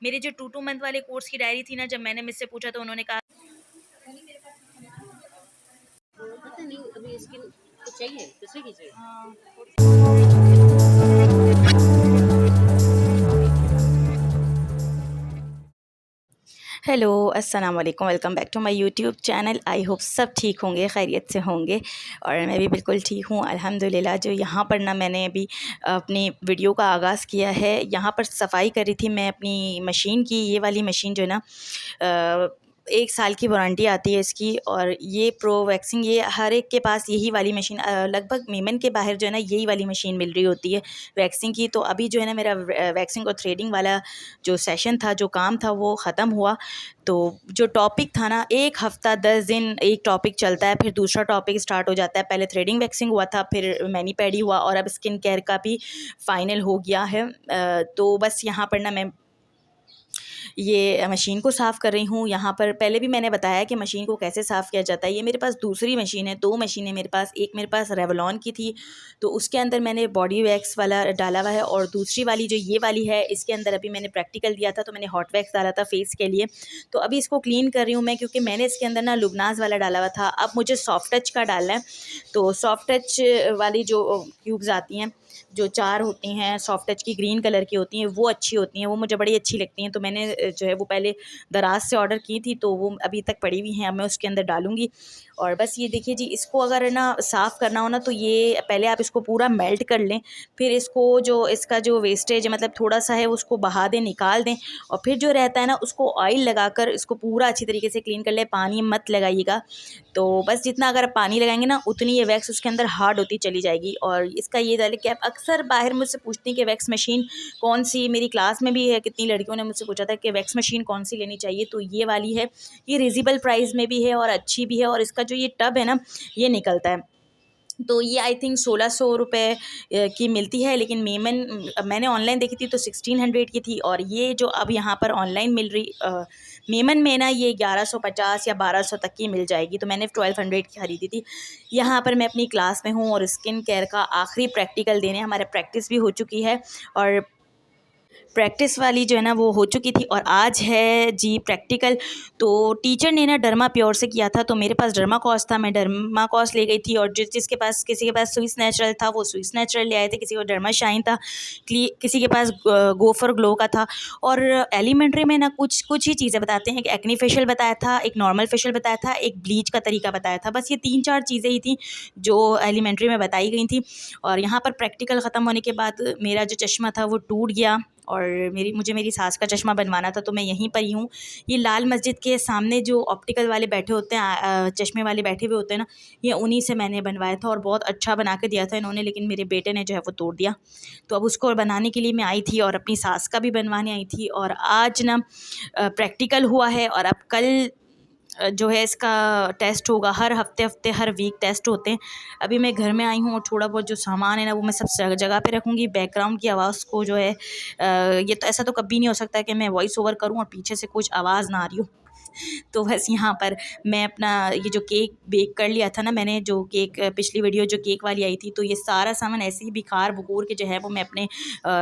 मेरे जो 2 मंथ वाले कोर्स की डायरी थी ना, जब मैंने मुझसे पूछा तो उन्होंने कहा पता नहीं अभी स्किन तो चाहिए दूसरे की चाहिए। हेलो, अस्सलाम वालेकुम, welcome back to my YouTube channel. I hope सब ठीक होंगे, खैरियत से होंगे और मैं भी बिल्कुल ठीक हूँ अल्हम्दुलिल्लाह। जो यहाँ पर ना मैंने अभी अपनी वीडियो का आगाज़ किया है, यहाँ पर सफाई करी थी मैं अपनी मशीन की। ये वाली मशीन जो है ना 1 साल की वारंटी आती है इसकी, और ये प्रो वैक्सिंग, ये हर एक के पास यही वाली मशीन लगभग मीमन के बाहर जो है ना यही वाली मशीन मिल रही होती है वैक्सिंग की। तो अभी जो है ना मेरा वैक्सिंग और थ्रेडिंग वाला जो सेशन था, जो काम था, वो ख़त्म हुआ। तो जो टॉपिक था ना, 1 हफ़्ता 10 दिन एक टॉपिक चलता है, फिर दूसरा टॉपिक स्टार्ट हो जाता है। पहले थ्रेडिंग वैक्सिंग हुआ था, फिर मैनी पैडी हुआ और अब स्किन केयर का भी फ़ाइनल हो गया है। तो बस यहाँ पर ना मैं ये मशीन को साफ़ कर रही हूँ। यहाँ पर पहले भी मैंने बताया कि मशीन को कैसे साफ़ किया जाता है। ये मेरे पास दूसरी मशीन है, 2 मशीनें मेरे पास। एक मेरे पास रेवलॉन की थी, तो उसके अंदर मैंने बॉडी वैक्स वाला डाला हुआ है, और दूसरी वाली जो ये वाली है, इसके अंदर अभी मैंने प्रैक्टिकल दिया था तो मैंने हॉट वैक्स डाला था फेस के लिए। तो अभी इसको क्लीन कर रही हूँ मैं, क्योंकि मैंने इसके अंदर ना लुबनास वाला डाला हुआ था। अब मुझे सॉफ्ट टच का डालना है। तो सॉफ्ट टच वाली जो क्यूब्स आती हैं, जो 4 होती हैं सॉफ्ट टच की, ग्रीन कलर की होती हैं, वो अच्छी होती हैं, वो मुझे बड़ी अच्छी लगती हैं। तो मैंने जो है वो पहले दराज से ऑर्डर की थी, तो वो अभी तक पड़ी हुई हैं। अब मैं उसके अंदर डालूँगी। और बस ये देखिए जी, इसको अगर ना साफ़ करना हो ना, तो ये पहले आप इसको पूरा मेल्ट कर लें, फिर इसको जो इसका जो वेस्टेज मतलब थोड़ा-सा है उसको बहा दें, निकाल दें, और फिर जो रहता है ना उसको ऑयल लगाकर इसको पूरा अच्छी तरीके से क्लीन कर लें। पानी मत लगाइएगा। तो बस जितना अगर आप पानी लगाएंगे ना, उतनी ये वैक्स उसके अंदर हार्ड होती चली जाएगी। और इसका ये डाले कि आप अक्सर बाहर मुझसे पूछती हैं कि वैक्स मशीन कौन सी, मेरी क्लास में भी है, कितनी लड़कियों ने मुझसे पूछा था कि वैक्स मशीन कौन सी लेनी चाहिए। तो ये वाली है, ये रिजनेबल प्राइस में भी है और अच्छी भी है, और इसका जो ये टब है ना, ये निकलता है। तो ये आई थिंक 1600 रुपये की मिलती है, लेकिन मैंने ऑनलाइन देखी थी तो 1600 की थी, और ये जो अब यहाँ पर ऑनलाइन मिल रही मेमन में ना, ये 1150 या 1200 तक की मिल जाएगी। तो मैंने 1200 की ख़रीदी थी। यहाँ पर मैं अपनी क्लास में हूँ और स्किन केयर का आखिरी प्रैक्टिकल देने, हमारा प्रैक्टिस भी हो चुकी है, और प्रैक्टिस वाली जो है ना वो हो चुकी थी, और आज है जी प्रैक्टिकल। तो टीचर ने ना डर्मा प्योर से किया था, तो मेरे पास डर्मा कॉस था, मैं डर्मा कॉस ले गई थी। और जिसके पास, किसी के पास स्विस नेचुरल था वो स्विस नेचुरल ले आए थे, किसी को डर्मा शाइन था, किसी के पास गोफर ग्लो का था। और एलिमेंट्री में ना कुछ कुछ ही चीज़ें बताते हैं कि एक्नी फेशियल बताया था, एक नॉर्मल फेशियल बताया था, एक ब्लीच का तरीका बताया था। बस ये 3-4 चीज़ें ही थी जो एलिमेंट्री में बताई गई थी। और यहाँ पर प्रैक्टिकल ख़त्म होने के बाद मेरा जो चश्मा था वो टूट गया, और मुझे मेरी सास का चश्मा बनवाना था, तो मैं यहीं पर ही हूँ। ये लाल मस्जिद के सामने जो ऑप्टिकल वाले बैठे होते हैं, चश्मे वाले बैठे हुए होते हैं ना, ये उन्हीं से मैंने बनवाया था, और बहुत अच्छा बना के दिया था इन्होंने, लेकिन मेरे बेटे ने जो है वो तोड़ दिया। तो अब उसको बनाने के लिए मैं आई थी, और अपनी सास का भी बनवाने आई थी। और आज ना प्रैक्टिकल हुआ है, और अब कल जो है इसका टेस्ट होगा। हर हफ्ते हर वीक टेस्ट होते हैं। अभी मैं घर में आई हूँ, और थोड़ा बहुत जो सामान है ना वो मैं सब जगह पे रखूँगी। बैकग्राउंड की आवाज़ को जो है ये तो ऐसा तो कभी नहीं हो सकता कि मैं वॉइस ओवर करूँ और पीछे से कुछ आवाज़ ना आ रही हो। तो बस यहाँ पर मैं अपना ये जो केक बेक कर लिया था ना मैंने, जो केक पिछली वीडियो जो केक वाली आई थी, तो ये सारा सामान ऐसे ही बिखार बखूर के जो है वो मैं अपने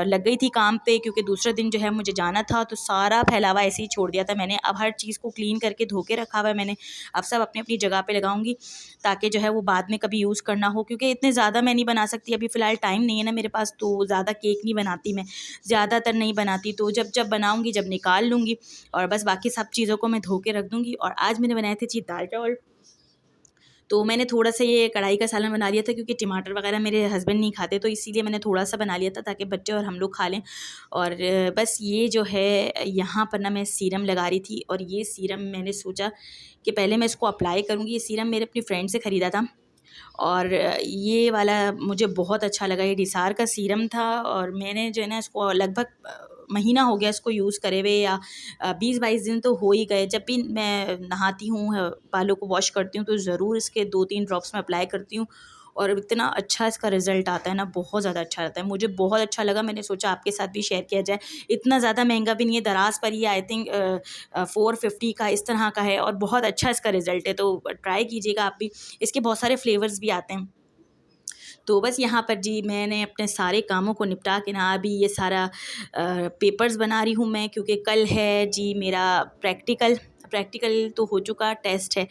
लग गई थी काम पे, क्योंकि दूसरे दिन जो है मुझे जाना था। तो सारा फैलावा ऐसे ही छोड़ दिया था मैंने। अब हर चीज़ को क्लीन करके धो के रखा हुआ है मैंने। अब सब अपनी अपनी जगह पे लगाऊंगी, ताकि जो है वो बाद में कभी यूज़ करना हो, क्योंकि इतने ज़्यादा मैं नहीं बना सकती अभी फ़िलहाल, टाइम नहीं है ना मेरे पास। तो ज़्यादा केक नहीं बनाती मैं, ज़्यादातर नहीं बनाती। तो जब जब बनाऊंगी, जब निकाल लूँगी, और बस बाकी सब चीज़ों को मैं धो के रख दूँगी। और आज मैंने बनाए थे जी दाल चावल। तो मैंने थोड़ा-सा ये कढ़ाई का सालन बना लिया था, क्योंकि टमाटर वगैरह मेरे हस्बैंड नहीं खाते, तो इसीलिए मैंने थोड़ा-सा बना लिया था, ताकि बच्चे और हम लोग खा लें। और बस ये जो है यहाँ पर ना मैं सीरम लगा रही थी, और ये सीरम मैंने सोचा कि पहले मैं इसको अप्लाई करूँगी। ये सीरम मेरे अपनी फ्रेंड से ख़रीदा था, और ये वाला मुझे बहुत अच्छा लगा। ये डिसार का सीरम था, और मैंने जो है ना इसको लगभग महीना हो गया इसको यूज़ करे हुए, या 20-22 दिन तो हो ही गए। जब भी मैं नहाती हूँ, बालों को वॉश करती हूँ, तो ज़रूर इसके 2-3 ड्रॉप्स मैं अप्लाई करती हूँ, और इतना अच्छा इसका रिज़ल्ट आता है ना, बहुत ज़्यादा अच्छा आता है। मुझे बहुत अच्छा लगा, मैंने सोचा आपके साथ भी शेयर किया जाए। इतना ज़्यादा महंगा भी नहीं है, दराज पर ही आई थिंक 450 का इस तरह का है, और बहुत अच्छा इसका रिज़ल्ट है। तो ट्राई कीजिएगा आप भी। इसके बहुत सारे फ्लेवर्स भी आते हैं। तो बस यहाँ पर जी मैंने अपने सारे कामों को निपटा के ना अभी ये सारा पेपर्स बना रही हूँ मैं, क्योंकि कल है जी मेरा प्रैक्टिकल तो हो चुका, टेस्ट है।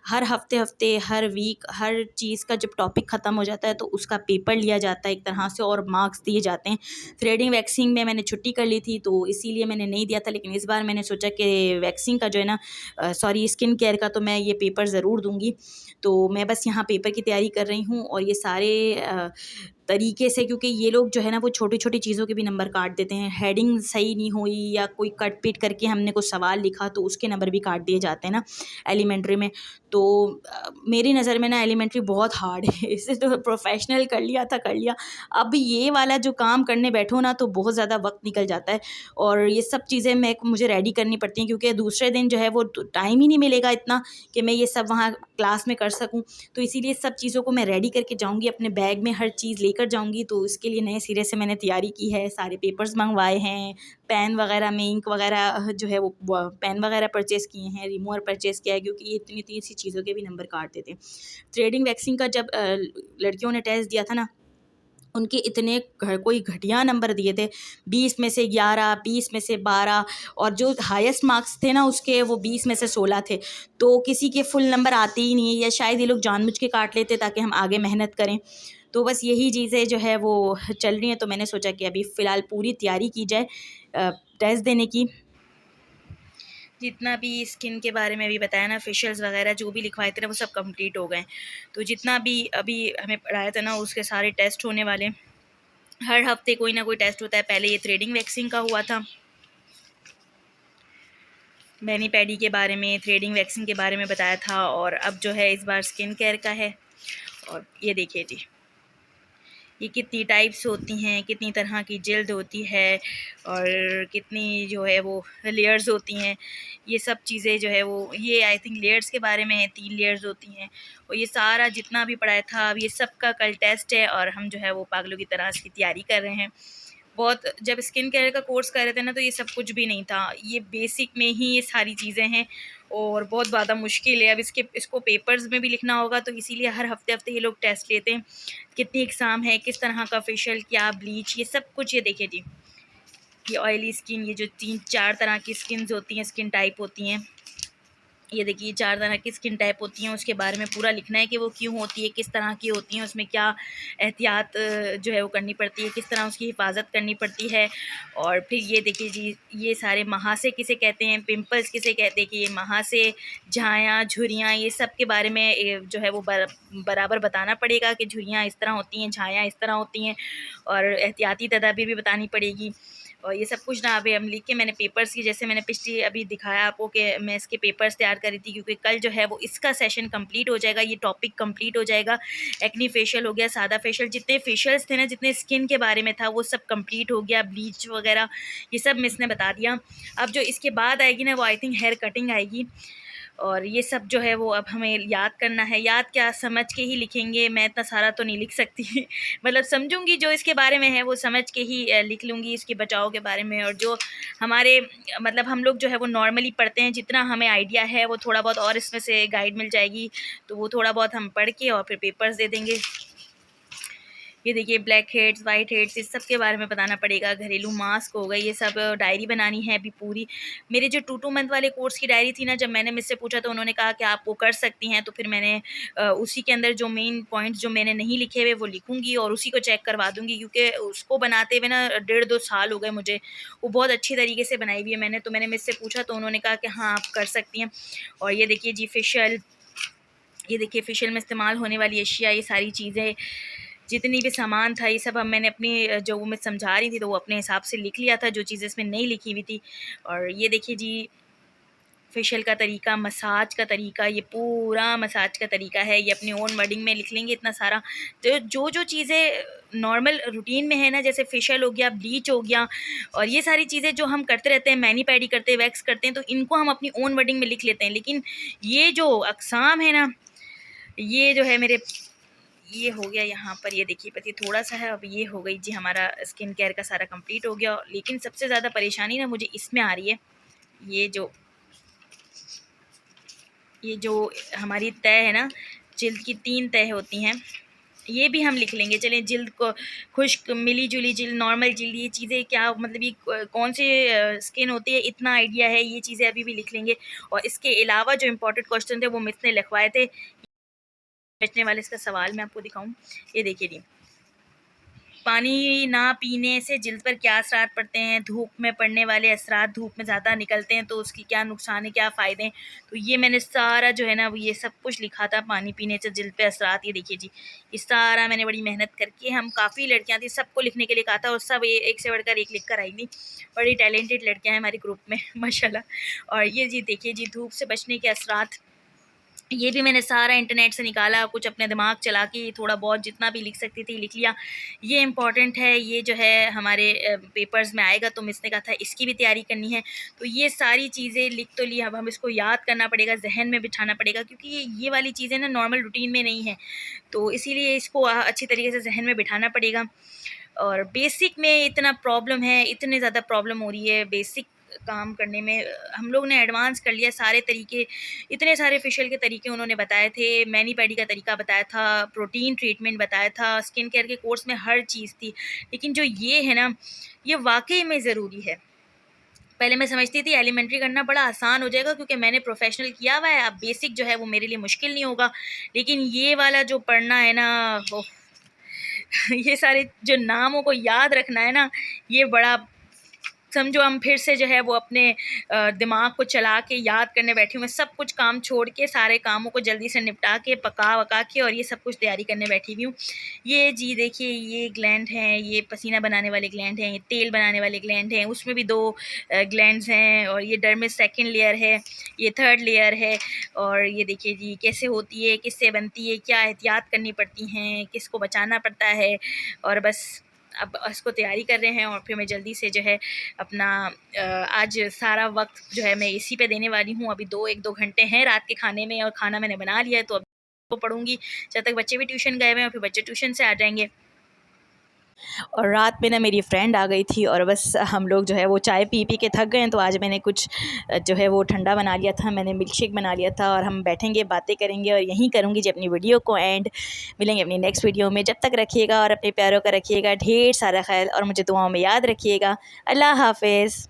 हर हफ्ते हर वीक हर चीज़ का जब टॉपिक ख़त्म हो जाता है तो उसका पेपर लिया जाता है एक तरह से, और मार्क्स दिए जाते हैं। थ्रेडिंग वैक्सिंग में मैंने छुट्टी कर ली थी तो इसीलिए मैंने नहीं दिया था, लेकिन इस बार मैंने सोचा कि वैक्सिंग का जो है ना सॉरी स्किन केयर का तो मैं ये पेपर ज़रूर दूँगी। तो मैं बस यहाँ पेपर की तैयारी कर रही हूँ, और ये सारे तरीके से, क्योंकि ये लोग जो है ना वो छोटी-छोटी चीज़ों के भी नंबर काट देते हैं। हेडिंग सही नहीं हुई या कोई कट-पीट करके हमने कुछ सवाल लिखा तो उसके नंबर भी काट दिए जाते हैं ना एलिमेंट्री में। तो मेरी नज़र में ना एलिमेंट्री बहुत हार्ड है। इससे तो प्रोफ़ेशनल कर लिया था कर लिया। अब ये वाला जो काम करने बैठो ना तो बहुत ज़्यादा वक़्त निकल जाता है, और ये सब चीज़ें मुझे रेडी करनी पड़ती हैं, क्योंकि दूसरे दिन जो है वो टाइम ही नहीं मिलेगा इतना कि मैं ये सब वहाँ क्लास में कर सकूँ। तो इसीलिए सब चीज़ों को मैं रेडी करके जाऊँगी, अपने बैग में हर चीज़ लेकर जाऊँगी। तो इसके लिए नए सिरे से मैंने तैयारी की है, सारे पेपर्स मंगवाए हैं, पेन वगैरह में इंक वगैरह जो है वो पेन वगैरह परचेज़ किए हैं, रिमूवर परचेज़ किया है, क्योंकि ये इतनी-इतनी सी चीज़ों के भी नंबर काट देते हैं। थ्रेडिंग वैक्सिंग का जब लड़कियों ने टेस्ट दिया था ना, उनके इतने कोई घटिया नंबर दिए थे, 20 में से 11, 20 में से 12, और जो हाईएस्ट मार्क्स थे ना उसके वो 20 में से 16 थे। तो किसी के फुल नंबर आते ही नहीं है, या शायद ये लोग जानबूझ के काट लेते ताकि हम आगे मेहनत करें। तो बस यही चीज़ें जो है वो चल रही हैं, तो मैंने सोचा कि अभी फ़िलहाल पूरी तैयारी की जाए टेस्ट देने की। जितना भी स्किन के बारे में अभी बताया ना, फेशियल्स वगैरह जो भी लिखवाए थे ना वो सब कंप्लीट हो गए। तो जितना भी अभी हमें पढ़ाया था ना उसके सारे टेस्ट होने वाले हैं। हर हफ्ते कोई ना कोई टेस्ट होता है। पहले ये थ्रेडिंग वैक्सिंग का हुआ था, मैनी पैडी के बारे में, थ्रेडिंग वैक्सिंग के बारे में बताया था, और अब जो है इस बार स्किन केयर का है। और ये देखिए जी, ये कितनी टाइप्स होती हैं, कितनी तरह की जल्द होती है, और कितनी जो है वो लेयर्स होती हैं। ये सब चीज़ें जो है वो ये आई थिंक लेयर्स के बारे में है, 3 लेयर्स होती हैं। और ये सारा जितना भी पढ़ाया था अब ये सब का कल टेस्ट है, और हम जो है वो पागलों की तरह इसकी तैयारी कर रहे हैं। बहुत जब स्किन केयर का कोर्स कर रहे थे ना तो ये सब कुछ भी नहीं था, ये बेसिक में ही ये सारी चीज़ें हैं, और बहुत ज़्यादा मुश्किल है। अब इसको पेपर्स में भी लिखना होगा, तो इसीलिए हर हफ्ते ये लोग टेस्ट लेते हैं। कितनी एग्ज़ाम है, किस तरह का फेशियल, क्या ब्लीच, ये सब कुछ। ये देखिए जी, ये ऑयली स्किन, ये जो 3-4 तरह की स्किन्स होती हैं, स्किन टाइप होती हैं, ये देखिए 4 तरह की स्किन टाइप होती हैं, उसके बारे में पूरा लिखना है कि वो क्यों होती है, किस तरह की होती हैं, उसमें क्या एहतियात जो है वो करनी पड़ती है, किस तरह उसकी हिफाजत करनी पड़ती है। और फिर ये देखिए जी, ये सारे महासे किसे कहते हैं, पिंपल्स किसे कहते हैं, कि ये महासे, झायाँ, झुर्रियाँ, ये सब के बारे में जो है वो बराबर बताना पड़ेगा कि झुर्रियाँ इस तरह होती हैं, झायाँ इस तरह होती हैं, और एहतियाती तदाबीर भी बतानी पड़ेगी। और ये सब कुछ ना अभी हम लिख के मैंने पेपर्स की, जैसे मैंने पिछली अभी दिखाया आपको कि मैं इसके पेपर्स तैयार कर रही थी, क्योंकि कल जो है वो इसका सेशन कंप्लीट हो जाएगा, ये टॉपिक कंप्लीट हो जाएगा। एक्नी फेशियल हो गया, सादा फेशियल, जितने फेशियल्स थे ना, जितने स्किन के बारे में था वो सब कंप्लीट हो गया, ब्लीच वगैरह ये सब मिस ने बता दिया। अब जो इसके बाद आएगी ना वो आई थिंक हेयर कटिंग आएगी, और ये सब जो है वो अब हमें याद करना है। याद क्या, समझ के ही लिखेंगे, मैं इतना सारा तो नहीं लिख सकती मतलब समझूंगी जो इसके बारे में है वो समझ के ही लिख लूँगी, इसके बचाव के बारे में। और जो हमारे मतलब हम लोग जो है वो नॉर्मली पढ़ते हैं, जितना हमें आइडिया है वो थोड़ा बहुत और इसमें से गाइड मिल जाएगी, तो वो थोड़ा बहुत हम पढ़ के और फिर पेपर्स दे देंगे। ये देखिए ब्लैक हेड्स, वाइट हेड्स, इस सब के बारे में बताना पड़ेगा। घरेलू मास्क हो गए, ये सब डायरी बनानी है अभी पूरी। मेरे जो 2 मंथ वाले कोर्स की डायरी थी ना, जब मैंने मुझसे पूछा तो उन्होंने कहा कि आप वो कर सकती हैं, तो फिर मैंने उसी के अंदर जो मेन पॉइंट्स जो मैंने नहीं लिखे हुए वो लिखूँगी और उसी को चेक करवा दूँगी, क्योंकि उसको बनाते हुए ना 1.5-2 साल हो गए मुझे। वो बहुत अच्छी तरीके से बनाई हुई है मैंने, तो मैंने मुझसे पूछा तो उन्होंने कहा कि हाँ, आप कर सकती हैं। और ये देखिए जी फेशियल, ये देखिए फेशियल में इस्तेमाल होने वाली अशिया, ये सारी चीज़ें, जितनी भी सामान था ये सब अब मैंने अपनी जो वो मैं समझा रही थी तो वो अपने हिसाब से लिख लिया था, जो चीज़ें इसमें नहीं लिखी हुई थी। और ये देखिए जी फेशियल का तरीका, मसाज का तरीका, ये पूरा मसाज का तरीका है, ये अपनी ओन वर्डिंग में लिख लेंगे इतना सारा। तो जो चीज़ें नॉर्मल रूटीन में है ना, जैसे फेशियल हो गया, ब्लीच हो गया, और ये सारी चीज़ें जो हम करते रहते हैं, मैनी पैडी करते हैं, वैक्स करते हैं, तो इनको हम अपनी ओन वर्डिंग में लिख लेते हैं। लेकिन ये जो अक़साम है ना, ये जो है मेरे, ये हो गया यहाँ पर, ये देखिए बस ये थोड़ा सा है। अब ये हो गई जी हमारा स्किन केयर का सारा कंप्लीट हो गया। लेकिन सबसे ज़्यादा परेशानी ना मुझे इसमें आ रही है, ये जो हमारी तह है ना, जिल्द की 3 तह होती हैं, ये भी हम लिख लेंगे। चलें, जिल्द को खुश्क, मिली जुली जिल्द, नॉर्मल जिल्द, ये चीज़ें क्या मतलब ये कौन से स्किन होती है, इतना आइडिया है, ये चीज़ें अभी भी लिख लेंगे। और इसके अलावा जो इंपॉर्टेंट क्वेश्चन थे वो मिस ने लिखवाए थे। बचने वाले इसका सवाल मैं आपको दिखाऊं, ये देखिए जी, पानी ना पीने से जिल्द पर क्या असरात पड़ते हैं, धूप में पड़ने वाले असरात, धूप में ज़्यादा निकलते हैं तो उसकी क्या नुकसान है, क्या फ़ायदे हैं। तो ये मैंने सारा जो है ना वो ये सब कुछ लिखा था, पानी पीने से जिल्द पे असरात। ये देखिए जी, ये सारा मैंने बड़ी मेहनत करके, हम काफ़ी लड़कियां थी, सबको लिखने के लिए कहा था और सब एक से बढ़कर एक लिख कर आई थी। बड़ी टैलेंटेड लड़कियां हैं हमारे ग्रुप में माशाल्लाह। और ये जी देखिए जी, धूप से बचने के असरात, ये भी मैंने सारा इंटरनेट से निकाला, कुछ अपने दिमाग चला के थोड़ा बहुत जितना भी लिख सकती थी लिख लिया। ये इम्पॉर्टेंट है, ये जो है हमारे पेपर्स में आएगा, तो मिस ने कहा था इसकी भी तैयारी करनी है। तो ये सारी चीज़ें लिख तो ली, अब हम इसको याद करना पड़ेगा, जहन में बिठाना पड़ेगा, क्योंकि ये वाली चीज़ें ना नॉर्मल रूटीन में नहीं है, तो इसीलिए इसको अच्छी तरीके से जहन में बिठाना पड़ेगा। और बेसिक में इतना प्रॉब्लम है, इतने ज़्यादा प्रॉब्लम हो रही है बेसिक काम करने में। हम लोग ने एडवांस कर लिया सारे तरीके, इतने सारे फेशियल के तरीके उन्होंने बताए थे, मैनी पैडी का तरीका बताया था, प्रोटीन ट्रीटमेंट बताया था, स्किन केयर के कोर्स में हर चीज़ थी। लेकिन जो ये है ना, ये वाकई में ज़रूरी है। पहले मैं समझती थी एलिमेंट्री करना बड़ा आसान हो जाएगा क्योंकि मैंने प्रोफेशनल किया हुआ है, अब बेसिक जो है वो मेरे लिए मुश्किल नहीं होगा। लेकिन ये वाला जो पढ़ना है ना, ओह, ये सारे जो नामों को याद रखना है ना, ये बड़ा, समझो हम फिर से जो है वो अपने दिमाग को चला के याद करने बैठी हूँ। मैं सब कुछ काम छोड़ के, सारे कामों को जल्दी से निपटा के, पका वका के, और ये सब कुछ तैयारी करने बैठी हुई हूँ। ये जी देखिए, ये ग्लैंड हैं, ये पसीना बनाने वाले ग्लैंड हैं, ये तेल बनाने वाले ग्लैंड हैं, उसमें भी 2 ग्लैंड्स हैं, और ये डर्मिस सेकंड लेयर है, ये थर्ड लेयर है। और ये देखिए जी कैसे होती है, किससे बनती है, क्या एहतियात करनी पड़ती हैं, किसको बचाना पड़ता है। और बस अब इसको तैयारी कर रहे हैं, और फिर मैं जल्दी से जो है अपना आज सारा वक्त जो है मैं इसी पे देने वाली हूँ। अभी 1-2 घंटे हैं रात के खाने में, और खाना मैंने बना लिया है, तो अब तो पढ़ूंगी जब तक बच्चे भी ट्यूशन गए हुए हैं, और फिर बच्चे ट्यूशन से आ जाएंगे। और रात में ना मेरी फ्रेंड आ गई थी, और बस हम लोग जो है वो चाय पी पी के थक गए हैं, तो आज मैंने कुछ जो है वो ठंडा बना लिया था, मैंने मिल्क शेक बना लिया था, और हम बैठेंगे बातें करेंगे, और यहीं करूँगी जी अपनी वीडियो को एंड। मिलेंगे अपनी नेक्स्ट वीडियो में, जब तक रखिएगा और अपने प्यारों का रखिएगा ढेर सारा ख्याल, और मुझे दुआओं में याद रखिएगा। अल्लाह हाफिज़।